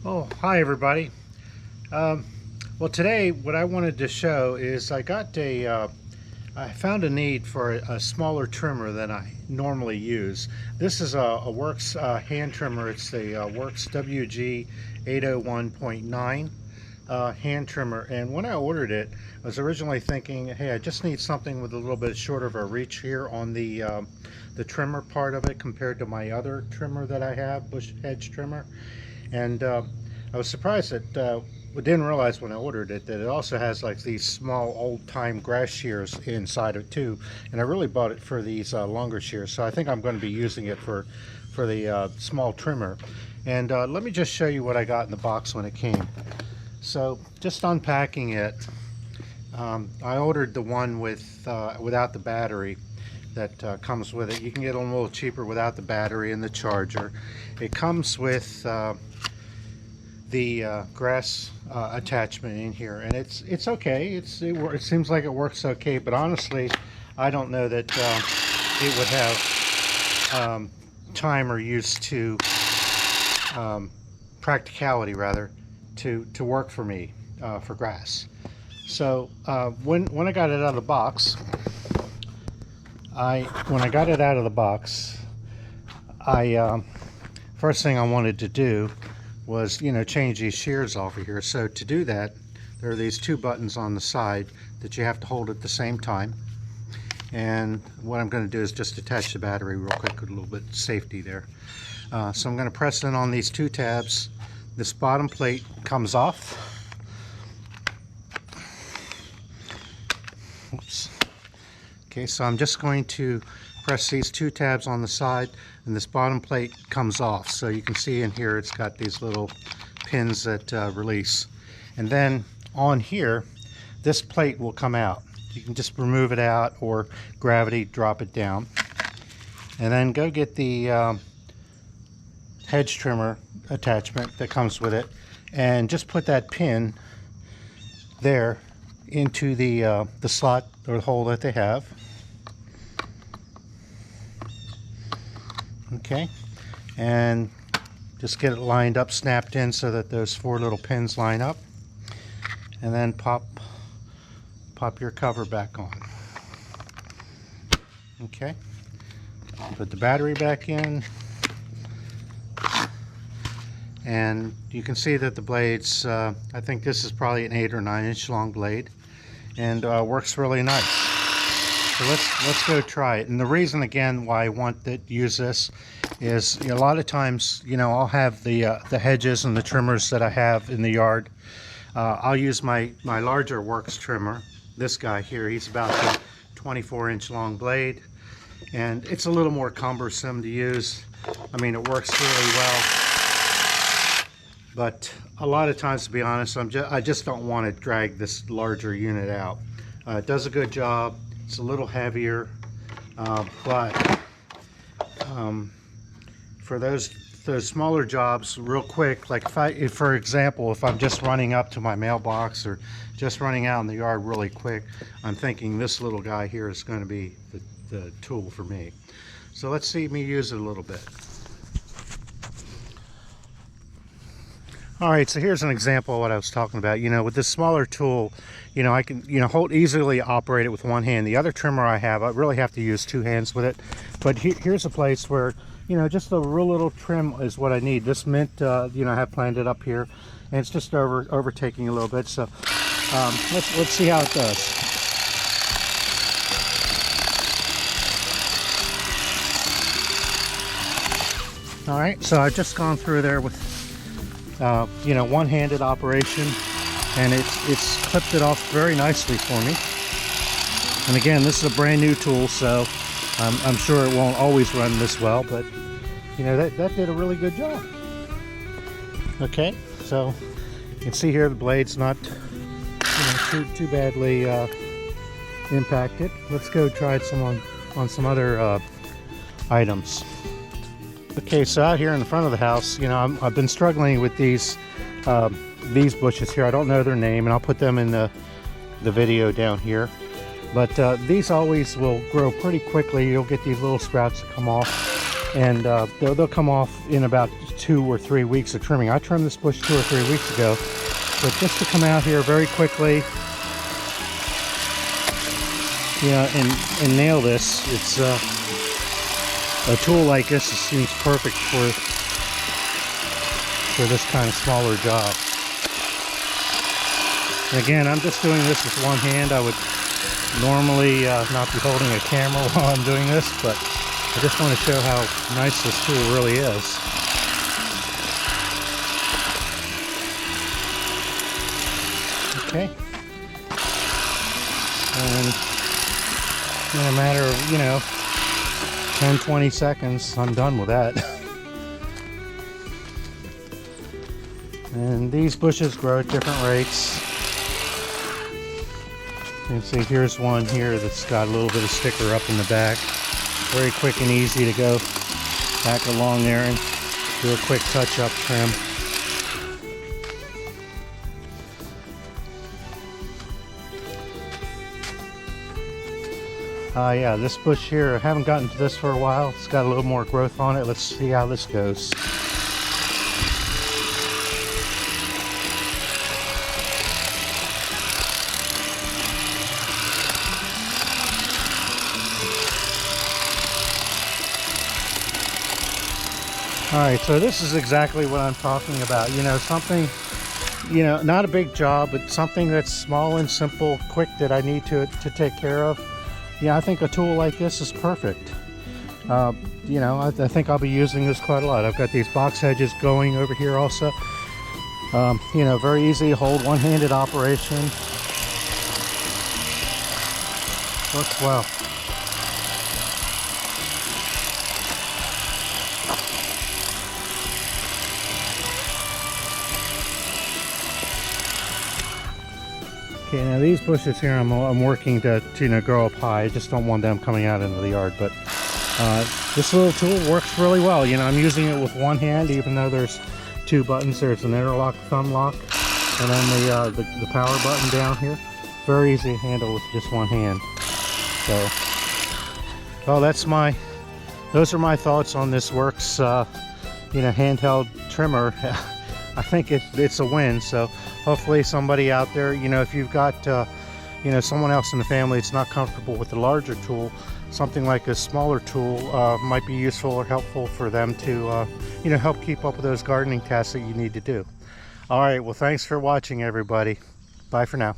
Oh, hi everybody. Well, today what I wanted to show is I found a need for a smaller trimmer than I normally use. This is a Worx hand trimmer. It's the Worx WG801.9 hand trimmer. And when I ordered it, I was originally thinking, hey, I just need something with a little bit shorter of a reach here on the trimmer part of it compared to my other trimmer that I have, bush hedge trimmer. And I was surprised that I didn't realize when I ordered it that it also has like these small old-time grass shears inside it too. And I really bought it for these longer shears, so I think I'm going to be using it for the small trimmer. And let me just show you what I got in the box when it came. So just unpacking it, I ordered the one with without the battery that comes with it. You can get it a little cheaper without the battery and the charger. It comes with the grass attachment in here, and it's okay. It seems like it works okay, but honestly, I don't know that it would have time or use to practicality rather to work for me for grass. So when I got it out of the box, first thing I wanted to do was, change these shears off of here. So to do that, there are these two buttons on the side that you have to hold at the same time. And what I'm going to do is just attach the battery real quick with a little bit of safety there. So I'm going to press in on these two tabs. This bottom plate comes off. Oops. Okay, so I'm just going to press these two tabs on the side, and this bottom plate comes off. So you can see in here it's got these little pins that release. And then on here, this plate will come out. You can just remove it out or gravity drop it down. And then go get the hedge trimmer attachment that comes with it, and just put that pin there into the slot or the hole that they have. Okay, and just get it lined up, snapped in so that those four little pins line up, and then pop your cover back on. Okay, put the battery back in, and you can see that the blades, I think this is probably an 8 or 9 inch long blade, and works really nice. So let's go try it. And the reason again why I want to use this is, a lot of times, I'll have the hedges and the trimmers that I have in the yard. I'll use my larger Worx trimmer. This guy here, he's about a 24 inch long blade, and it's a little more cumbersome to use. I mean, it works really well, but a lot of times, to be honest, I just don't want to drag this larger unit out. It does a good job. It's a little heavier, but for those smaller jobs, real quick, like for example, if I'm just running up to my mailbox or just running out in the yard really quick, I'm thinking this little guy here is going to be the tool for me. So let's see me use it a little bit. All right, so here's an example of what I was talking about. With this smaller tool, I can, easily operate it with one hand. The other trimmer I have, I really have to use two hands with it. But here's a place where, just a real little trim is what I need. This mint, I have planned it up here, and it's just overtaking a little bit. So let's see how it does. All right, so I've just gone through there with one-handed operation, and it's clipped it off very nicely for me. And again, this is a brand new tool, so I'm sure it won't always run this well, but that did a really good job. Okay, so you can see here the blade's not too badly impacted. Let's go try some on some other items. Okay, so out here in the front of the house, I've been struggling with these bushes here. I don't know their name, and I'll put them in the video down here. But these always will grow pretty quickly. You'll get these little sprouts that come off. and they'll come off in about 2 or 3 weeks of trimming. I trimmed this bush 2 or 3 weeks ago, but just to come out here very quickly, you know, and nail this, it's a tool like this seems perfect for this kind of smaller job. And again, I'm just doing this with one hand. I would normally not be holding a camera while I'm doing this, but I just want to show how nice this tool really is. Okay. And in a matter of, you know, 10-20 seconds, I'm done with that. And these bushes grow at different rates. You can see here's one here that's got a little bit of sticker up in the back. Very quick and easy to go back along there and do a quick touch-up trim. Yeah, this bush here, I haven't gotten to this for a while. It's got a little more growth on it. Let's see how this goes. Alright, so this is exactly what I'm talking about. You know, something, you know, not a big job, but something that's small and simple, quick, that I need to take care of. Yeah, I think a tool like this is perfect. You know, I think I'll be using this quite a lot. I've got these box hedges going over here also. You know, very easy to hold, one-handed operation. Works well. Okay, now these bushes here, I'm working to you know, grow up high. I just don't want them coming out into the yard. But this little tool works really well. You know, I'm using it with one hand, even though there's 2 buttons. There's an interlock, thumb lock, and then the power button down here. Very easy to handle with just one hand. So, well, those are my thoughts on this Worx, you know, handheld trimmer. I think it's a win. So hopefully somebody out there, you know, if you've got, you know, someone else in the family that's not comfortable with the larger tool, something like a smaller tool might be useful or helpful for them to, you know, help keep up with those gardening tasks that you need to do. All right, well, thanks for watching, everybody. Bye for now.